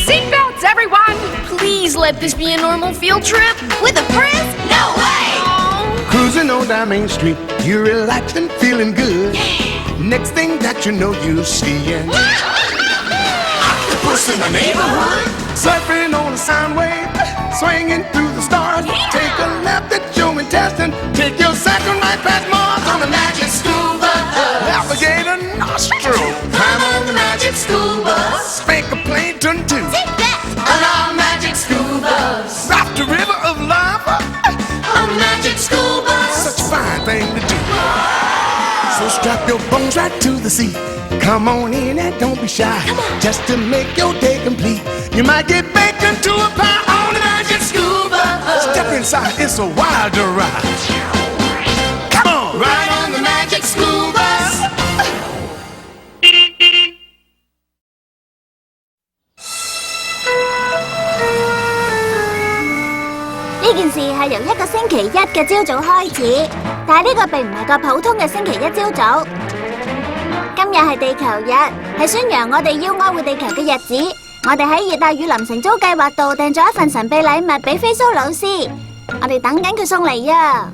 Seatbelts, everyone! Please let this be a normal field trip. With a friend? No way! Cruising on down Main Street, you're relaxed and feeling good. Next thing that you know, you're seeing octopus in the neighborhood. Surfing on a sound wave, swinging through the stars. Take a left at your intestine, take your second right past Mars on the magic school bus. Navigate a nostril, climb on the magic school bus. Spank a plankton too, Take that! on our magic school bus. Rock the river of lava, on the magic school bus. Such a fine thing to do. So strap your bones right to the seat. Come on in and don't be shy. Just to make your day complete. You might get baked into a pie on the magic school bus. Step inside, it's a wilder ride. Come on, ride on the magic school bus. 呢件事係由一個星期一嘅朝早開始，但係呢個並唔係個普通嘅星期一朝早。今日係地球日，係宣揚我哋要愛護地球嘅日子。我哋喺熱帶雨林承租計劃度訂咗一份神秘禮物俾飛蘇老師，我哋等緊佢送嚟啊！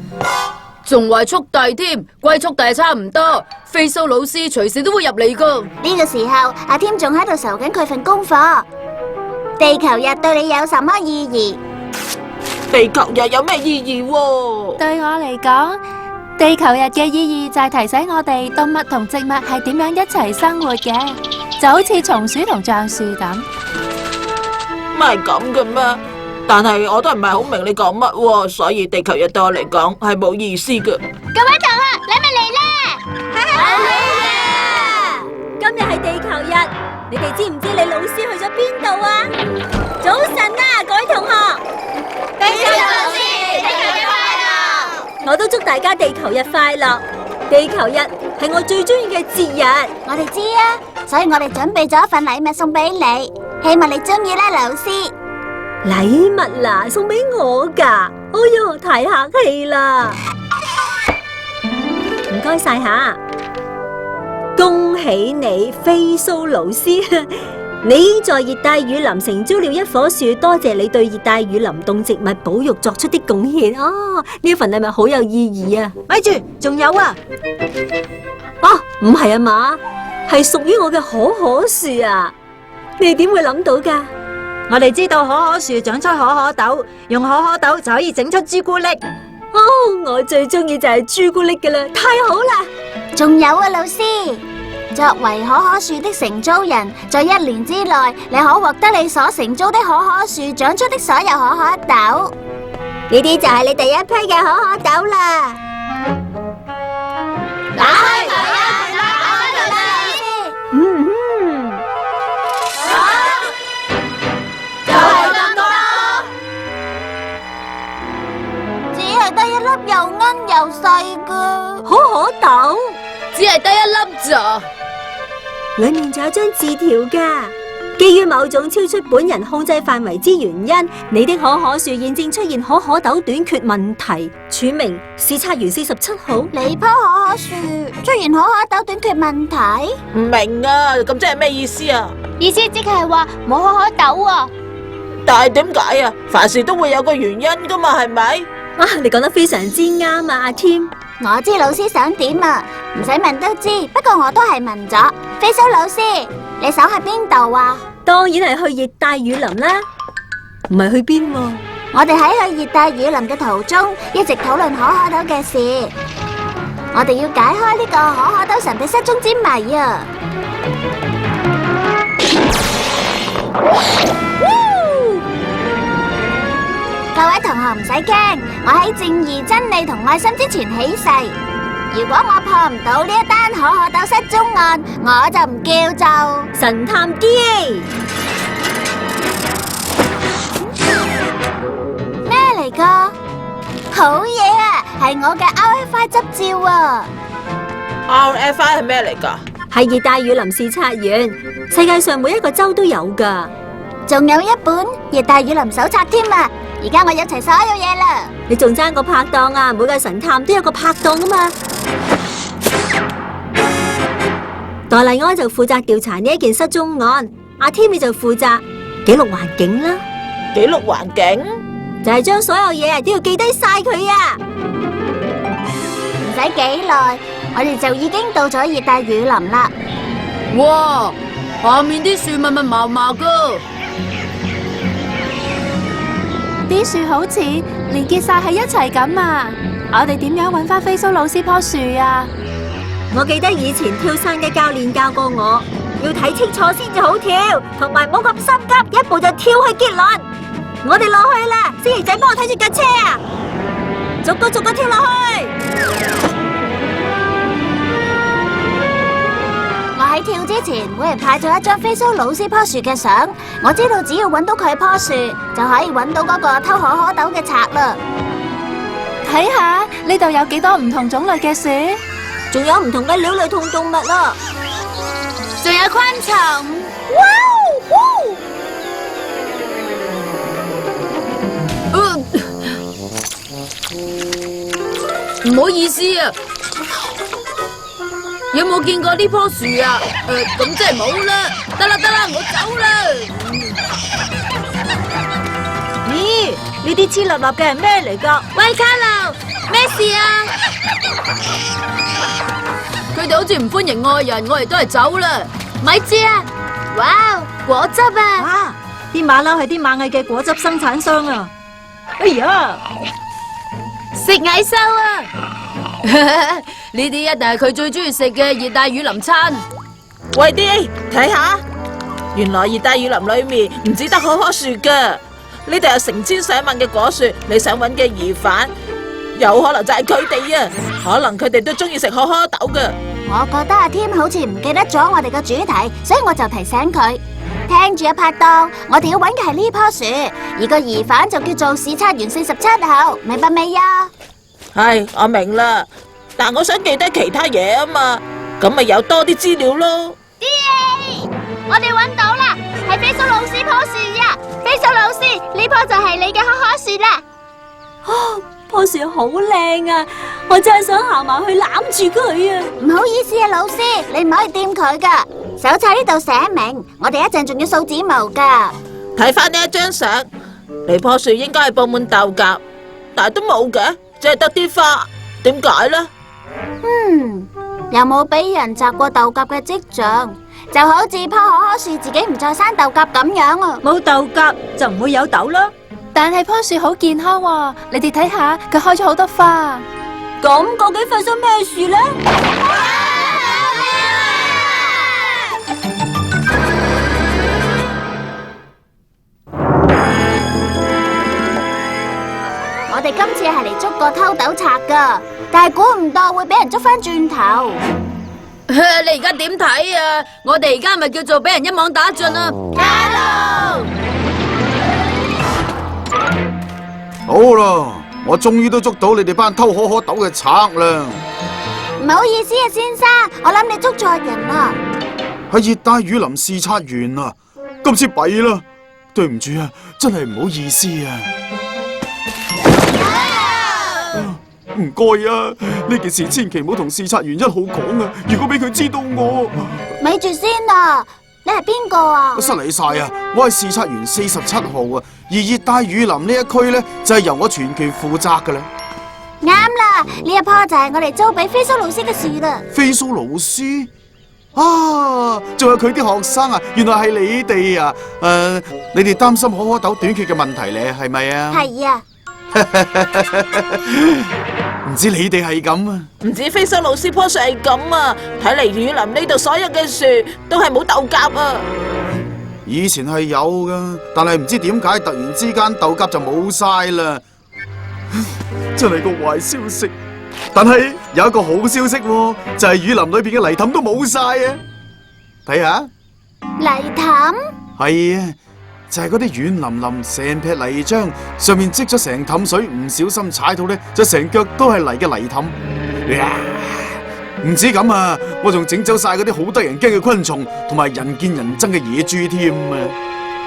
仲話速遞添，貴速遞差唔多，飛蘇老師隨時都會入嚟噶。呢個時候，阿添仲喺度愁緊佢份功課。地球日對你有什麼意義？地球日有咩意義喎？對我嚟講，地球日嘅意義就係提醒我哋動物同植物係點樣一齊生活嘅，就好似松鼠同橡樹咁。唔係咁嘅咩？但係我都唔係好明你講乜喎，所以地球日對我嚟講係冇意思嘅。各位同學，你咪嚟啦！今日係地球日，你哋知唔知你老師去咗邊度啊？早晨啊，各位同學！地球老師，地球日快樂！我都祝大家地球日快樂。地球日係我最中意嘅節日。我哋知啊，所以我哋準備咗一份禮物送俾你，希望你中意啦，老師。禮物啦，送俾我㗎？哎喲，太客氣啦！唔該晒吓，恭喜你，飛蘇老師！你在熱帶雨林承租了一棵樹，多謝你對熱帶雨林動植物保育作出的貢獻。哦，呢份禮物好有意義啊！咪住，仲有啊！哦，唔係啊嘛，係屬於我嘅可可樹啊！你點會諗到㗎？我哋知道可可樹長出可可豆，用可可豆就可以整出朱古力。哦，我最中意就係朱古力㗎啦，太好啦！仲有啊，老師。作為可可樹的承租人，在1年之內，你可獲得你所承租的可可樹長出的所有可可豆。呢啲就係你第一批嘅可可豆啦。打開佢啊！打開佢啦！就係咁多。只係得一粒又奀又細嘅可可豆，只係得一粒咋？裏面仲有張字條㗎。基於某種超出本人控制範圍之原因，你的可可樹現正出現可可豆短缺問題，署名視察員47號。你棵可可樹出現可可豆短缺問題？唔明啊，咁即係咩意思啊？意思即係話冇可可豆啊！但係點解啊？凡事都會有個原因㗎嘛，係咪？啊，你講得非常之啱啊，阿添。我知老師想點啊，唔使問都知。不過我都係問咗。飛蘇老師，你想去邊度啊？當然係去熱帶雨林啦，唔係去邊喎？我哋喺去熱帶雨林嘅途中，一直討論可可豆嘅事。我哋要解開呢個可可豆神秘失蹤之謎啊！各位同學唔使驚，我喺正義、真理同愛心之前起誓，如果我破唔到呢一單可可豆失蹤案，我就唔叫做神探 DA。咩嚟噶？好嘢啊，係我嘅 RFI 執照啊！ RFI 係咩嚟㗎？係熱帶雨林視察員，世界上每一個州都有㗎。仲有一本熱帶雨林手冊添啊！而家我有齊所有嘢啦。你仲爭個拍檔啊！每個神探都有個拍檔啊嘛。代麗安就負責調查呢一件失蹤案，阿添你就負責記錄環境啦，記錄環境，就係將所有嘢都要記低晒佢啊！唔使幾耐，我哋就已經到咗熱帶雨林啦。哇，下面啲樹密密麻麻噶，啲樹好似連結晒喺一齊咁啊！我哋點樣搵翻飛蘇老師棵樹啊？我記得以前跳傘嘅教練教過我，要睇清楚先至好跳，同埋唔好咁心急，一步就跳去結論。我哋落去啦，星爺仔幫我睇住架車啊，逐個逐個跳落去。我喺跳之前，每人派咗一張飛蘇老師棵樹嘅相，我知道只要搵到佢棵樹，就可以搵到嗰個偷可可豆嘅賊啦。睇下呢度有幾多唔同種類嘅樹，仲有唔同嘅鳥類同動物啊！仲有昆蟲。唔好意思啊，有冇見過呢棵樹啊？咁即係冇啦。得啦，我走啦。咦，呢啲黐立立嘅係咩嚟㗎？喂，卡路，咩事啊？佢哋好似唔歡迎外人，我哋都係走啦。咪知啊！哇，果汁啊！哇，啲馬騮係啲螞蟻嘅果汁生產商啊！哎呀，食蟻獸啊！呢啲一定係佢最中意食嘅熱帶雨林餐。喂啲，睇下，原來熱帶雨林裏面唔止得可可樹噶，呢度有成千上萬嘅果樹，你想揾嘅疑犯，有可能就係佢哋啊！可能佢哋都中意食可可豆噶。我覺得阿添好似唔記得咗我哋嘅主題，所以我就提醒佢。聽住啊，拍檔，我哋要揾嘅係呢棵樹，而個疑犯就叫做視察員47號，明白未啊？係，我明啦，但我想記得其他嘢啊嘛，咁咪有多啲資料咯。我哋揾到啦，係飛蘇老師棵樹呀！飛蘇老師，呢棵就係你嘅可可樹啦。棵樹好靚啊！我真係想行埋去攬住佢啊！唔好意思啊，老師，你唔可以掂佢噶。手冊呢度寫明，我哋一陣仲要掃指模噶。睇翻呢一張相，呢棵樹應該係布滿豆莢，但係都冇嘅，只係得啲花，點解呢？有冇俾人摘過豆莢嘅跡象？就好似棵可可樹自己唔再生豆莢咁樣啊！冇豆莢就唔會有豆啦。但係棵樹好健康喎，你哋睇下佢開咗好多花。咁究竟發生咩事呢？我哋今次係嚟捉個偷豆賊噶，但係估唔到會俾人捉翻轉頭。你而家點睇啊？我哋而家咪叫做俾人一網打盡啊！卡路，好啦，我終於都捉到你哋班偷可可豆嘅賊啦！唔好意思啊，先生，我諗你捉錯人啦。係熱帶雨林視察員啊，今次弊啦，對唔住啊，真係唔好意思啊。唔該啊，呢件事千祈唔好同視察員1號講啊！如果俾佢知道我，咪住先啊！你係邊個啊？失禮晒啊！我係視察員47號啊，而熱帶雨林呢一區呢，就係由我全權負責噶啦。啱啦，呢一棵就係我哋租俾飛蘇老師嘅樹啦。飛蘇老師啊，仲有佢啲學生啊，原來係你哋啊！你哋擔心可可豆短缺嘅問題咧，係咪啊？係啊。唔知你哋係咁啊？唔止飛蘇老師棵樹係咁啊，睇嚟雨林呢度所有嘅樹都係冇豆莢啊！以前係有噶，但係唔知點解突然之間豆莢就冇晒啦，真係個壞消息。但係有一個好消息喎，就係雨林裏邊嘅泥凼都冇晒啊！睇下泥凼？係啊。就係嗰啲軟腍腍成撇泥漿，上面積咗成凼水，唔小心踩到咧，就成腳都係泥嘅泥凼。唔止咁啊，我仲整走晒嗰啲好得人驚嘅昆蟲，同埋人見人憎嘅野豬添啊！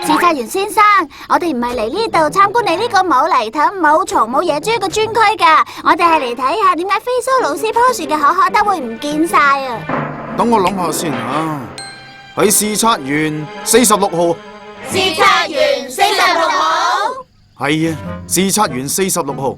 視察員先生，我哋唔係嚟呢度參觀你呢個冇泥凼、冇蟲、冇野豬嘅專區噶，我哋係嚟睇下點解飛蘇老師棵樹嘅可可豆會唔見晒啊！等我諗下先啊。喺視察員46號。視察員46號。係啊，視察員46號。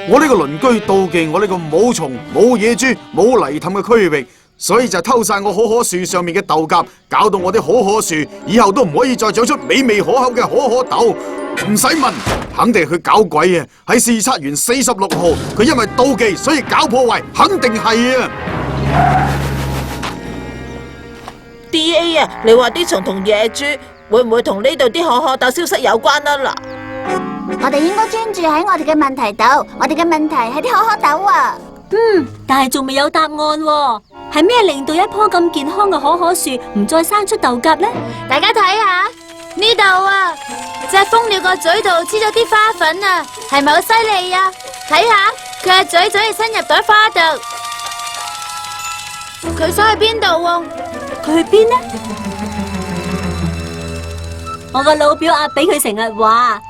我呢個鄰居妒忌我呢個冇蟲、冇野豬、冇泥氹嘅區域，所以就偷晒我可可樹上面嘅豆莢，搞到我啲可可樹以後都唔可以再長出美味可口嘅可可豆。唔使問，肯定係佢搞鬼啊！喺視察員46號，佢因為妒忌所以搞破壞，肯定係啊！DA 啊，你話啲蟲同野豬會唔會同呢度啲可可豆消失有關啊？嗱，我哋應該專注喺我哋嘅問題度，我哋嘅問題係啲可可豆啊。但係仲未有答案喎，係咩令到一棵咁健康嘅可可樹唔再生出豆莢呢？大家睇下呢度啊，隻蜂鳥個嘴度黐咗啲花粉啊，係咪好犀利啊？睇下佢嘅嘴係伸入朵花度，佢想去邊度喎？佢去邊呢？我個老表阿比佢成日話，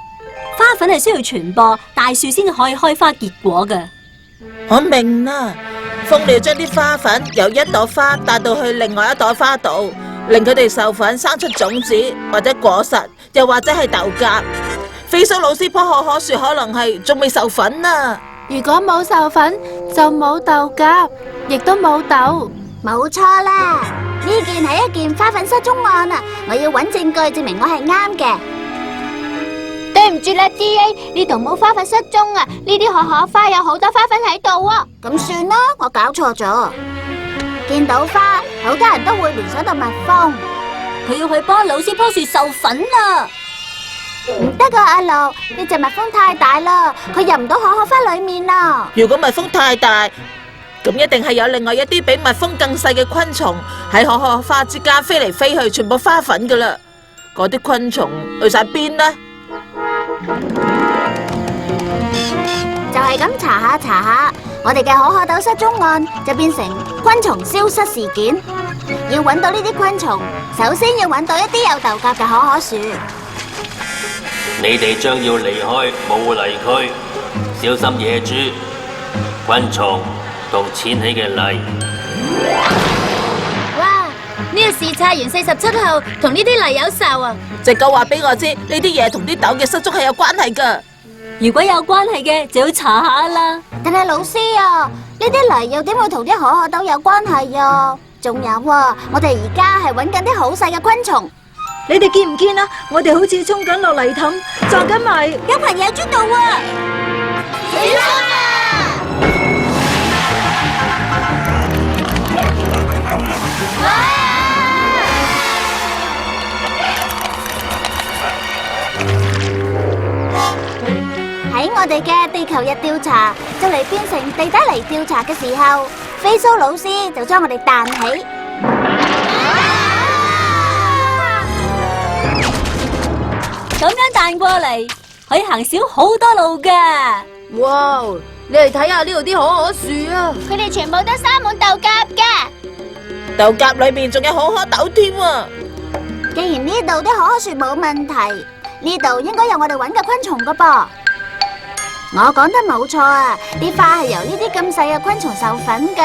花粉係需要傳播，大樹先可以開花結果㗎。我明啦，蜂鳥將啲花粉由一朵花帶到去另外一朵花度，令佢哋授粉生出種子或者果實，又或者係豆莢。飛蘇老師棵可可樹可能係仲未授粉啊！如果冇授粉，就冇豆莢，亦都冇豆。冇錯啦，呢件係一件花粉失蹤案啊！我要揾證據證明我係啱嘅。對唔住啦 ，DA， 呢度冇花粉失蹤啊！呢啲可可花有好多花粉喺度啊！咁算啦，我搞錯咗。見到花，好多人都會聯想到蜜蜂。佢要去幫老師棵樹授粉啦！唔得噶，阿樂，呢隻蜜蜂太大啦，佢入唔到可可花裏面啦。如果蜜蜂太大，咁一定係有另外一啲比蜜蜂更細嘅昆蟲喺可可花之間飛嚟飛去，傳播花粉噶啦。嗰啲昆蟲去晒邊呢？就係咁查下，我哋嘅可可豆失蹤案就變成昆蟲消失事件。要揾到呢啲昆蟲，首先要揾到一啲有豆莢嘅可可樹。你哋將要離開霧泥區，小心野豬、昆蟲同濺起嘅泥。哇！呢個視察員47號同呢啲泥有仇啊！隻狗話俾我知，呢啲嘢同啲豆嘅失蹤係有關係噶。如果有關係嘅，就要查下啦。但係老師啊，呢啲泥又點會同啲可可豆有關係啊？仲有啊，我哋而家係揾緊啲好細嘅昆蟲。你哋見唔見啊？我哋好似衝緊落泥凼，撞緊埋有朋友捉到啊！小心啊！喺我哋嘅地球日調查就嚟變成地底泥調查嘅時候，飛蘇老師就將我哋彈起。咁樣彈過嚟，可以行少好多路噶。哇！你嚟睇下呢度啲可可樹啊，佢哋全部都生滿豆莢嘅。豆莢裏面仲有可可豆添啊！既然呢度啲可可樹冇問題，呢度應該有我哋揾嘅昆蟲噶噃。我講得冇錯啊！啲花係由呢啲咁細嘅昆蟲授粉噶。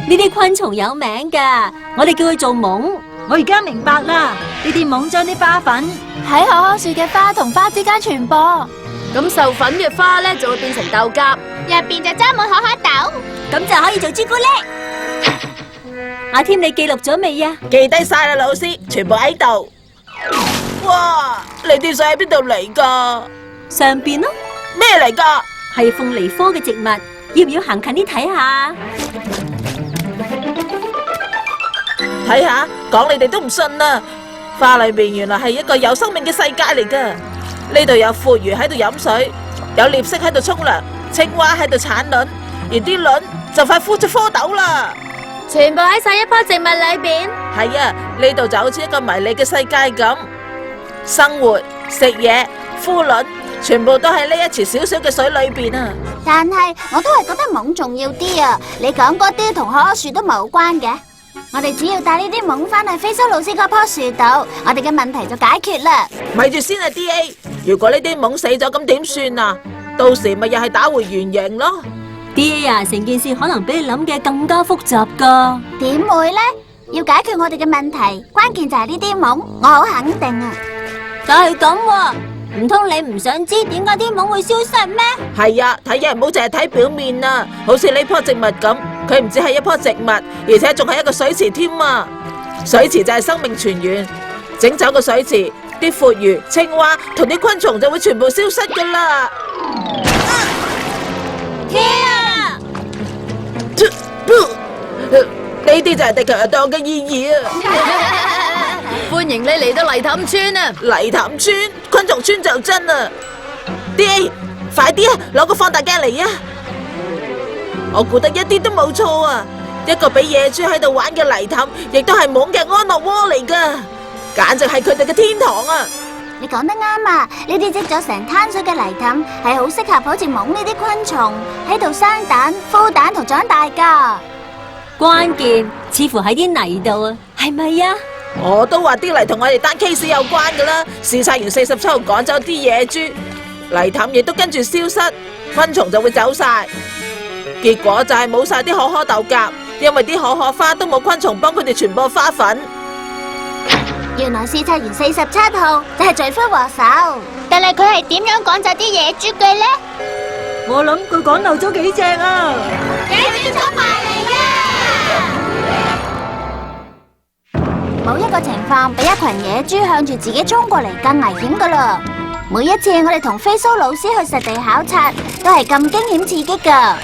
呢啲昆蟲有名噶，我哋叫佢做蠓。我而家明白啦，呢啲蠓將啲花粉喺可可樹嘅花同花之間傳播，咁授粉嘅花咧就會變成豆莢，入邊就裝滿可可豆，咁就可以做朱古力。阿添，你記錄咗未啊？記低晒啦，老師，全部喺度。哇！你啲水喺邊度嚟噶？上邊咯。咩嚟噶？係鳳梨科嘅植物，要唔要行近啲睇下？睇下，講你哋都唔信啊！花裏面原來係一個有生命嘅世界嚟噶。呢度有闊魚喺度飲水，有獵蜥喺度沖涼，青蛙喺度產卵，而啲卵就快孵出蝌蚪啦。全部喺晒一棵植物裏邊。係啊，呢度就好似一個迷你嘅世界咁，生活、食嘢、孵卵，全部都喺呢一池小小嘅水裏邊啊！但係我都係覺得蠓重要啲啊！你講嗰啲同可可樹都冇關嘅，我哋只要帶呢啲蠓翻去飛蘇老師嗰棵樹度，我哋嘅問題就解決啦。咪住先啊 ，DA！ 如果呢啲蠓死咗，咁點算啊？到時咪又係打回原形咯。DA 啊，成件事可能比你諗嘅更加複雜噶。點會呢？要解決我哋嘅問題，關鍵就係呢啲懵，我好肯定啊！就係咁喎，唔通你唔想知點解啲懵會消失咩？係啊，睇嘢唔好淨係睇表面啊！好似呢棵植物咁，佢唔止係一棵植物，而且仲係一個水池添啊！水池就係生命泉源，整走個水池，啲闊魚、青蛙同啲昆蟲就會全部消失噶啦！天啊！呢啲就係地球日當嘅意義啊！歡迎你嚟到泥潭村啊！泥潭村、昆蟲村就真啊！DA，快啲啊，攞個放大鏡嚟啊！我估得一啲都冇錯啊！一個俾野豬喺度玩嘅泥潭，亦都係懵嘅安樂窩嚟噶，簡直係佢哋嘅天堂啊！你講得啱啊！呢啲積咗成灘水嘅泥潭，係好適合好似懵呢啲昆蟲喺度生蛋、孵蛋同長大噶。關鍵似乎喺啲泥度啊，係咪啊？我都話啲泥同我哋單 case 有關噶啦，視察完47號趕走啲野豬，泥潭亦都跟住消失，昆蟲就會走晒，結果就係冇晒啲可可豆莢，因為啲可可花都冇昆蟲幫佢哋傳播花粉。原來視察員47號就係罪魁禍首，但係佢係點樣趕走啲野豬嘅呢？我諗佢趕漏咗幾隻啊！野豬衝埋嚟啊！冇一個情況比一群野豬向住自己衝過嚟更危險噶啦！每一次我哋同飛蘇老師去實地考察，都係咁驚險刺激噶。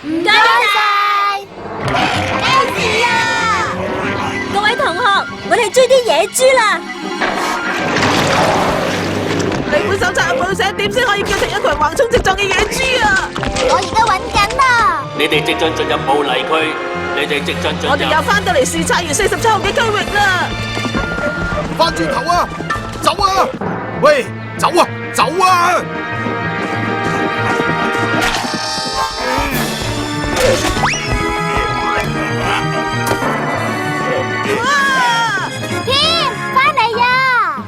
唔該晒！咩事啊？各位同學，我哋追啲野豬啦！你本手冊有冇寫點先可以叫成一群橫衝直撞嘅野豬啊？我而家揾緊啦！你哋即將進入霧泥區，你哋即將進入。我哋又翻到嚟視察員47號嘅區域啦！翻轉頭啊！走啊！喂，走啊！走啊！添，翻嚟呀！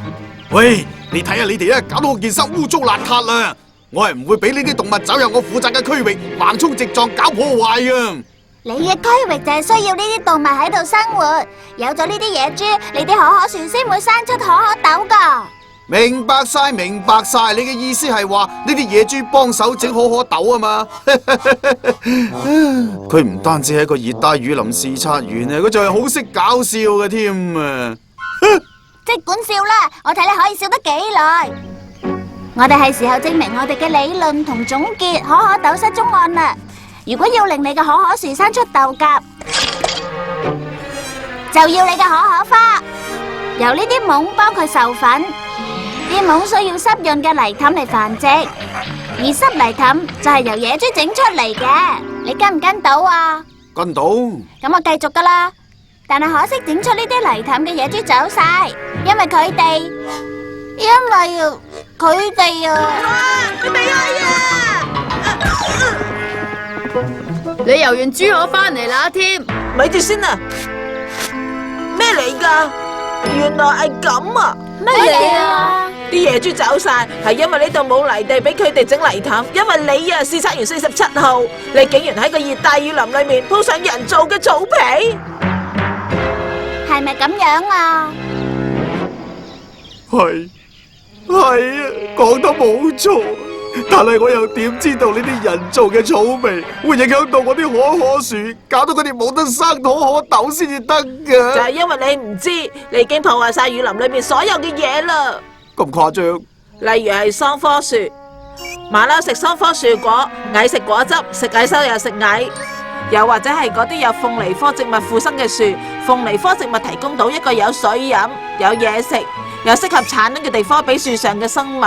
喂，你睇下你哋啊，搞到我件衫污糟邋遢啦！我係唔會俾呢啲動物走入我負責嘅區域，橫衝直撞搞破壞啊！你嘅區域就係需要呢啲動物喺度生活，有咗呢啲野豬，你啲可可樹先會生出可可豆噶。明白晒，明白晒，你嘅意思係話呢啲野豬幫手整可可豆啊嘛？佢唔單止係一個熱帶雨林視察員啊，佢仲係好識搞笑嘅添啊！即管笑啦，我睇你可以笑得幾耐。我哋係時候證明我哋嘅理論同總結可可豆失蹤案啦。如果要令你嘅可可樹生出豆莢，就要你嘅可可花，由呢啲懵幫佢授粉。啲懵需要濕潤嘅泥凼嚟繁殖，而濕泥凼就係由野豬整出嚟嘅。你跟唔跟到啊？跟到。咁我繼續噶啦。但係可惜整出呢啲泥凼嘅野豬走晒，因為佢哋你避開啊！你游完豬河翻嚟啦，添。咪住先啊！咩嚟噶？原來係咁啊！乜嘢啊？啲野豬走晒，係因為呢度冇泥地俾佢哋整泥凼。因為你啊，視察員47號，你竟然喺個熱帶雨林裏面鋪上人造嘅草皮，係咪咁樣啊？係啊，講得冇錯。但係我又點知道呢啲人造嘅草皮會影響到我啲可可樹，搞到佢哋冇得生可可豆先至得㗎？就係因為你唔知，你已經破壞晒雨林裏面所有嘅嘢啦。咁誇張？例如係桑科樹，馬騮食桑科樹果，蟻食果汁，食蟻獸又食蟻。又或者係嗰啲有鳳梨科植物附生嘅樹，鳳梨科植物提供到一個有水飲、有嘢食、又適合產卵嘅地方俾樹上嘅生物。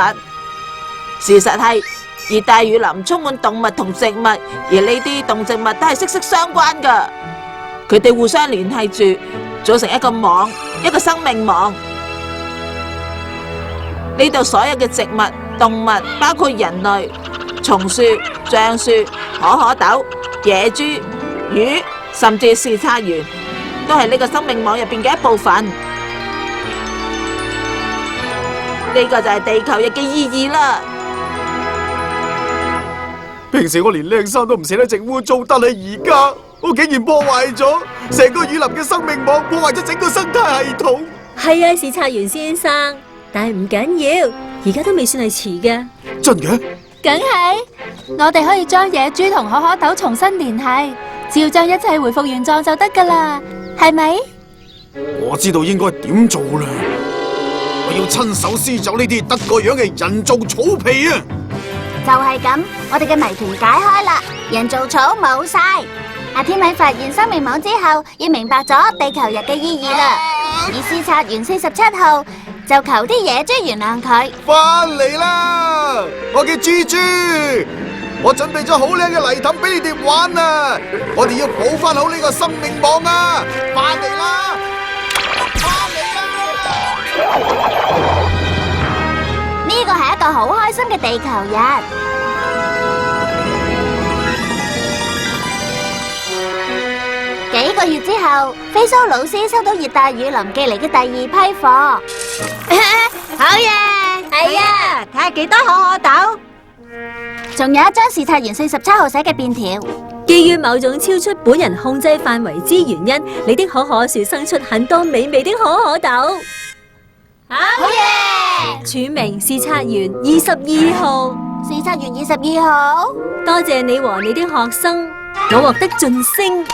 事實係熱帶雨林充滿動物同植物，而呢啲動植物都係息息相關噶，佢哋互相聯繫住，組成一個網，一個生命網。呢度所有嘅植物、動物，包括人類、松樹、橡樹、可可豆、野豬、魚，甚至視察員，都係呢個生命網入邊嘅一部分。呢個就係地球日嘅意義啦。平時我連靚衫都唔捨得整污糟，但係而家我竟然破壞咗成個雨林嘅生命網，破壞咗整個生態系統。係啊，視察員先生，但係唔緊要，而家都未算係遲嘅。真嘅？梗係，我哋可以將野豬同可可豆重新聯繫，只要將一切回復原狀就得噶啦，係咪？我知道應該點做啦，我要親手撕走呢啲得個樣嘅人造草皮啊！就係咁，我哋嘅謎團解開啦，人造草冇晒。阿天喺發現生命網之後，亦明白咗地球日嘅意義啦。而視察員47號就求啲野豬原諒佢。翻嚟啦！我叫豬豬，我準備咗好靚嘅泥凼俾你哋玩啊！我哋要補翻好呢個生命網啊！翻嚟啦！翻嚟啦！呢個係一個好開心嘅地球日。幾個月之後，飛蘇老師收到熱帶雨林寄嚟嘅第2批貨。好嘢！係啊，睇下幾多可可豆。仲有一張視察員47號寫嘅便條。基於某種超出本人控制範圍之原因，你的可可樹生出很多美味的可可豆。好嘢！署名視察員22號。視察員22號，多謝你和你的學生，我獲得晉升。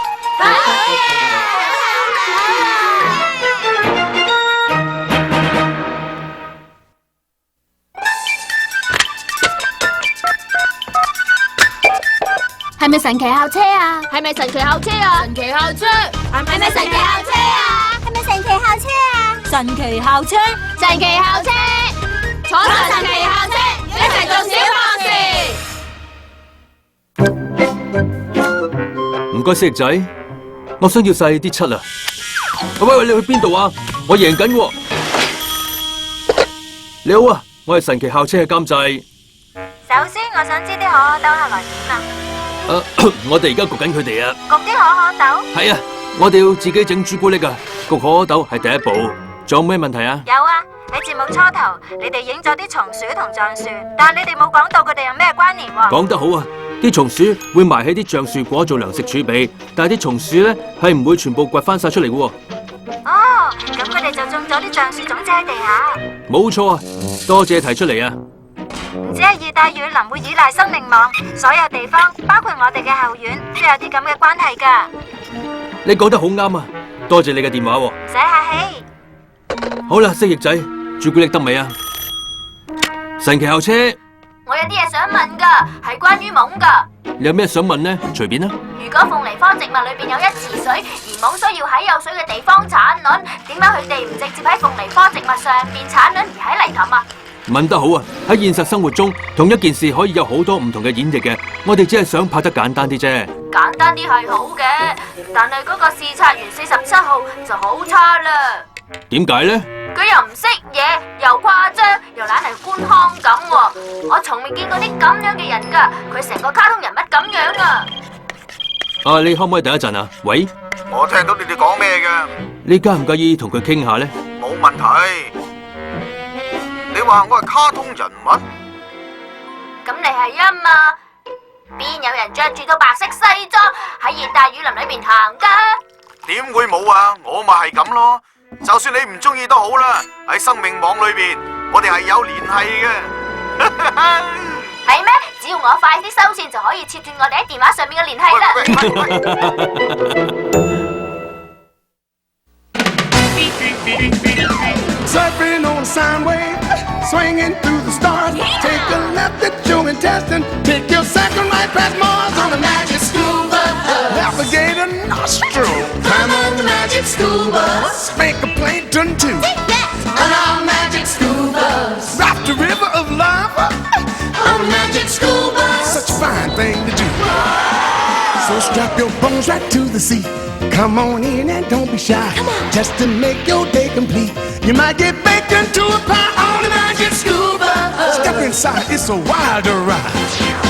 係咪神奇校車啊？係咪神奇校車啊？神奇校車係咪神奇校車啊？係咪神奇校車啊？神奇校車，神奇校車，坐神奇校車，一齊做小博士。唔該，蜥蜴仔，我想要細啲漆啊！喂，你去邊度啊？我贏緊喎！你好啊，我係神奇校車嘅監製。首先，我想知啲可可豆係來點啊？我哋而家焗緊佢哋啊！焗啲可可豆？係啊，我哋要自己整朱古力啊！焗可可豆係第一步，仲有咩問題啊？有啊，喺節目初頭，你哋影咗啲松鼠同橡樹，但係你哋冇講到佢哋有咩關聯喎？講得好啊！啲松鼠會埋喺啲橡樹果做糧食儲備，但係啲松鼠咧係唔會全部掘翻晒出嚟嘅喎。哦，咁佢哋就種咗啲橡樹種子喺地下。冇錯啊！多謝提出嚟啊！唔止係熱帶雨林會依賴生命網，所有地方，包括我哋嘅後院，都有啲咁嘅關係㗎。你講得好啱啊！多謝你嘅電話喎。唔使客氣。好啦，蜥蜴仔，朱古力得未啊？神奇校車。我有啲嘢想問㗎，係關於銬㗎。你有咩想問呢？隨便啦。如果鳳梨科植物裏邊有一池水，而銬需要喺有水嘅地方產卵，點解佢哋唔直接喺鳳梨科植物上邊產卵，而喺泥凼啊？問得好啊！喺現實生活中，同一件事可以有好多唔同嘅演繹嘅。我哋只係想拍得簡單啲啫。簡單啲係好嘅，但係嗰個視察員47號就好差啦。點解呢？佢又唔識嘢，又誇張，又懶係官腔咁喎。我從未見過啲咁樣嘅人㗎，佢成個卡通人物咁樣啊！啊，你可唔可以等一陣啊？喂，我聽到你哋講咩嘅？你介唔介意同佢傾下呢？冇問題。你話我係卡通人物？咁你係啊嘛？邊有人着住套白色西裝喺熱帶雨林裏邊行㗎？點會冇啊？我咪係咁咯。就算你唔中意都好啦，喺生命網裏邊，我哋係有聯繫嘅。係咩？只要我快啲收線就可以切斷我哋喺電話上面嘅聯繫啦。Surfing on a sine wave, swinging through the stars. Take a left at your intestine, take your second right past Mars on a magic school bus. Navigate a nostril, climb on the magic school bus. Make a plankton too, on our magic school bus. Ride the river of lava, on a magic school bus. Such a fine thing to do. So strap your bones right to the seat. Come on in and don't be shy. Just to make your day complete. You might get baked into a pie on the magic school bus. Step inside, it's a wilder ride.